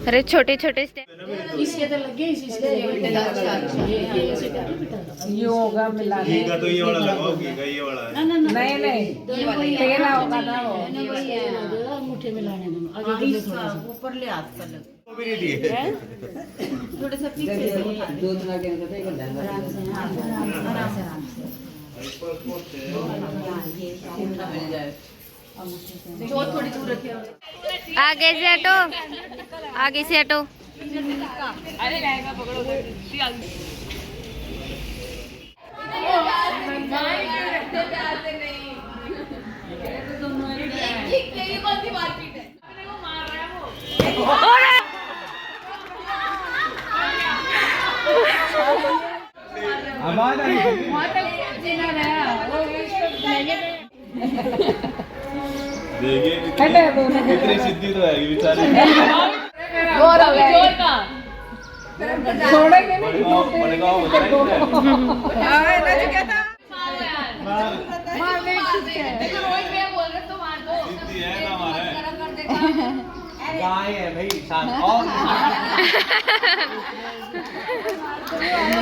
अरे छोटे छोटे स्टेप इसके तो लगे इसके ये होगा मिला घी का तो ये वाला लगाओ, घी का ये वाला है। नहीं नहीं तेल होगा ना वो मुठे में लाने दो आगे ऊपर ले हाथ पर लग वो भी नहीं दिए। थोड़ा सा पीछे से दो दिन आगे निकलते हैं आराम से मिल जाए जो थोड़ी दूर रखे आगे से हटो, आगे से हटो। अरे रहेगा पकड़ो आवाज आ रही है। देखिए कितनी सिद्धि तो है बेचारे। छोड़ेंगे मडगांव सिद्धि है ना हमारे। गाय है भाई शांत और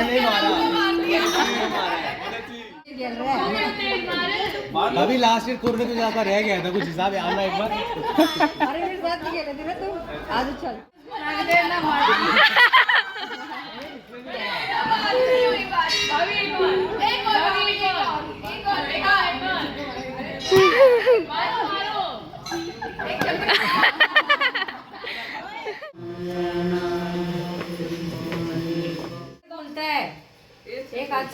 नहीं मारा। अभी लास्ट ईयर कोरोना तो जाकर रह गया था कुछ हिसाब है आना एक बार। अरे मेरे साथ नहीं खेले थे ना तुम आज चल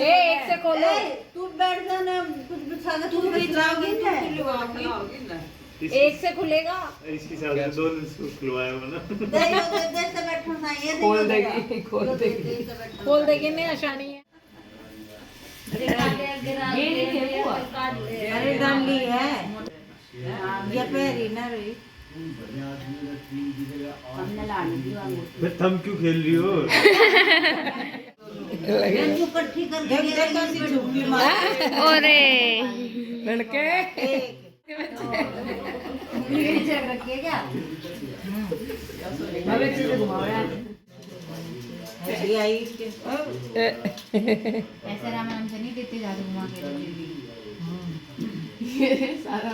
एक से खोलो तू बैठ जाना कुछ बिछा के तू बिछाओगी ना एक से खुलेगा इसकी साथ दो खुलवाया वो ना। खोल देगी नहीं आसानी है अरे डाली है ये पैरी ना रही फिर तुम क्यों खेल रही हो? अरे लड़के ऐसे राम नाम से नहीं देते जादू घुमा के सारा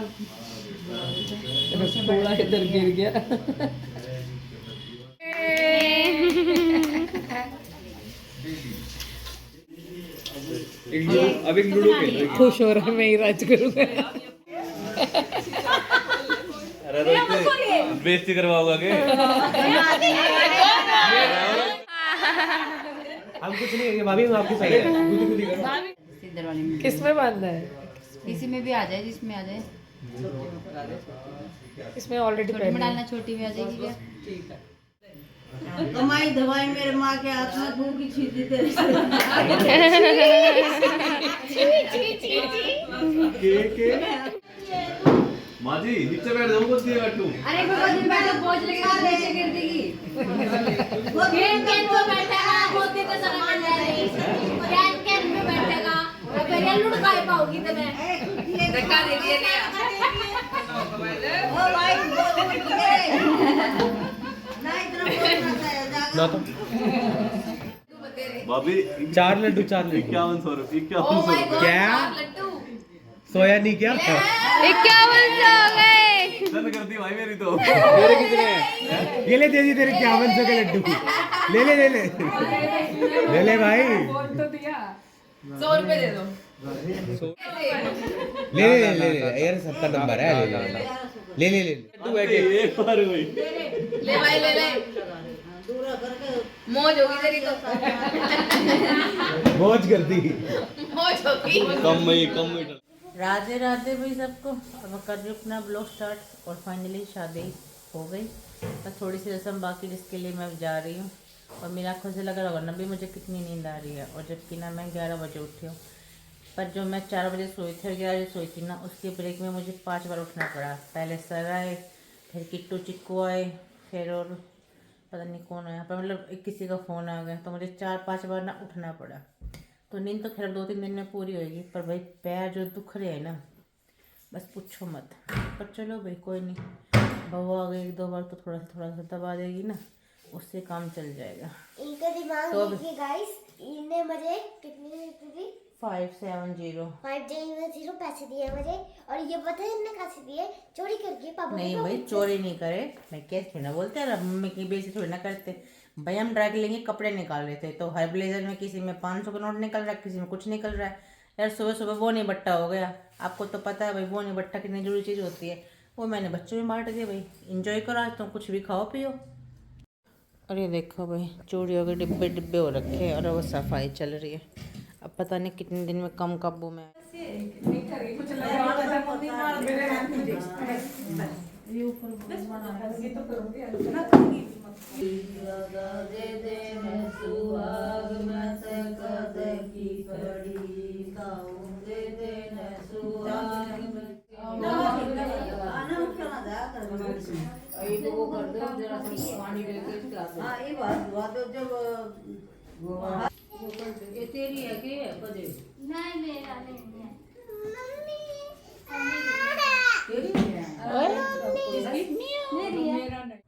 थोड़ा इधर गिर गया अब एक लूडो खेल रही है। खुश हो रहा है मैं ही राज करूंगा अरे बेइज्जती करवाओगे के? हम कुछ नहीं करेंगे भाभी, हम आपकी साइड है। खुद ही करो। इधर वाले में किसमें बांधना है किसी में भी आ जाए जिसमें आ जाए इसमें ऑलरेडी छोटी में डालना छोटी में आ जाएगी क्या कमाई दवाई मेरे माँ के हाथ में भूखी छीटी तेरे के माँ जी नीचे बैठ जाओ, कुछ नहीं बैठूं। अरे भगवान जी बैठो पहुंच लेके नीचे गिर देगी कैन को बैठेगा मोदी का सामान ले रही कैन में बैठेगा तो फिर ये लुढ़ काहे पाओगी तने धक्का दे दिए ओ भाई ना तो भाभी 4 लड्डू 5100 रुपये 5100 क्या सोया नहीं क्या 51 हो गए। चल कर दी भाई मेरी तो मेरे कितने हैं ये ले दे दी तेरे 5100 के लड्डू ले ले ले ले ले ले भाई 100 रुपए दे दो ले ले ले ले यार 70 नंबर है ले ले ले ले तू बैठ एक बार हुई ले भाई ले ले मौज होगी तेरी तो। मौज करती। मौज होगी। कम में राधे राधे भाई सबको। अब कर रही हूँ अपना ब्लॉग स्टार्ट और फाइनली शादी हो गई। बस थोड़ी सी रस्म बाकी, जिसके लिए मैं जा रही हूँ। और मेरी आंखों से लग रहा होगा ना भी मुझे कितनी नींद आ रही है। और जबकि ना मैं 11 बजे उठी हूँ, पर जो मैं 4 बजे सोई थी और 11 बजे सोई थी ना, उसके ब्रेक में मुझे 5 बार उठना पड़ा। पहले सर आए, फिर किट्टू चिक्कू आए, फिर और पता नहीं कौन आया, पर मतलब किसी का फ़ोन आ गया, तो मुझे 4-5 बार ना उठना पड़ा। तो नींद तो खैर 2-3 दिन में पूरी होगी, पर भाई पैर जो दुख रहे हैं ना, बस पूछो मत। पर चलो भाई कोई नहीं, बहू आ गई 1-2 बार तो थोड़ा सा दबा देगी ना, उससे काम चल जाएगा। इनका दिमाग तो देखिए गाइस, इनने मुझे कितनी 570 पैसे दिए मुझे। और ये पता है इनने कैसे दिए? चोरी करके पापा नहीं को भाई, बोलते। चोरी नहीं करे, मैं कैसे थोड़ी ना बोलते यार, मम्मी की बेइज्जती थोड़ी ना करते भाई। हम ड्राई क्लीनिंग के कपड़े निकाल रहे थे, तो हर ब्लेजर में किसी में 500 का नोट निकल रहा है, किसी में कुछ निकल रहा है। यार सुबह सुबह वो नहीं बट्टा हो गया। आपको तो पता है भाई वो नहीं बट्टा कितनी जरूरी चीज़ होती है। वो मैंने बच्चों में बांट दिया भाई, इंजॉय करो आज, तुम कुछ भी खाओ पियो। और ये देखो भाई, चूड़ियों के डिब्बे डिब्बे हो रखे हैं और वो सफाई चल रही है। अब पता नहीं कितने दिन में कम काबू में। ये तेरी है कि कदे? नहीं मेरा नहीं है। तेरी है।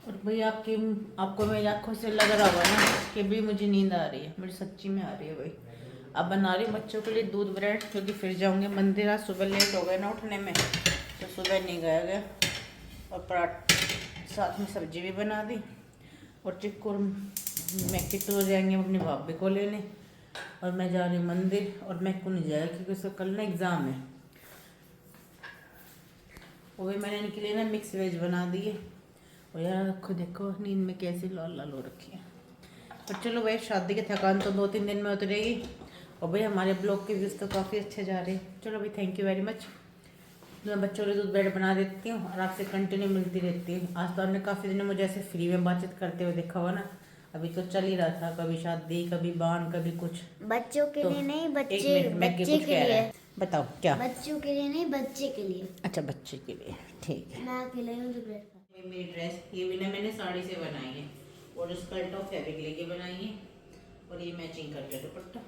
और भाई आपको मेरी आंखों से लग रहा होगा ना कि भी मुझे नींद आ रही है। मुझे सच्ची में आ रही है भाई। अब बना रही हूँ बच्चों के लिए दूध ब्रेड, क्योंकि फिर जाऊँगे मंदिर। आज सुबह लेट हो गए ना उठने में, तो सुबह नहीं गया। और पराठ साथ में सब्जी भी बना दी। और चिक्कू और मैं किट्टू हो जाएंगे अपनी भाभी को लेने, और मैं जा रही हूँ मंदिर। और मैं को नहीं जाएगा क्योंकि उसका कल ना एग्ज़ाम है। वो भी मैंने इनके लिए ना मिक्स वेज बना दी है। और यार रखो देखो नींद में कैसी लाल लाल हो रखी है। पर चलो भाई, शादी की थकान तो 2-3 दिन में उतरेगी। और भाई हमारे ब्लॉग के व्यूज़ तो काफ़ी अच्छे जा रहे हैं। चलो भाई, थैंक यू वेरी मच। मैं बच्चों के दूध ब्रेड बना देती हूँ और आपसे कंटिन्यू मिलती रहती है। आज तो आपने काफ़ी दिनों मुझे ऐसे फ्री में बातचीत करते हुए देखा हुआ ना। अभी तो चल ही रहा था, कभी शादी, कभी बान, कभी कुछ। बच्चों के तो लिए नहीं, बच्चे बच्चे बच्चे के लिए। बताओ क्या? बच्चों के लिए नहीं, बच्चे के लिए। अच्छा, बच्चे के लिए, ठीक है। मैं अकेले हूँ जो ब्रेड खा। ये मेरी ड्रेस, ये भी ना मैंने साड़ी से बनाई है, और स्कर्ट और फैब्रिक लेके बनाई है, और ये मैचिंग करके दुपट्टा।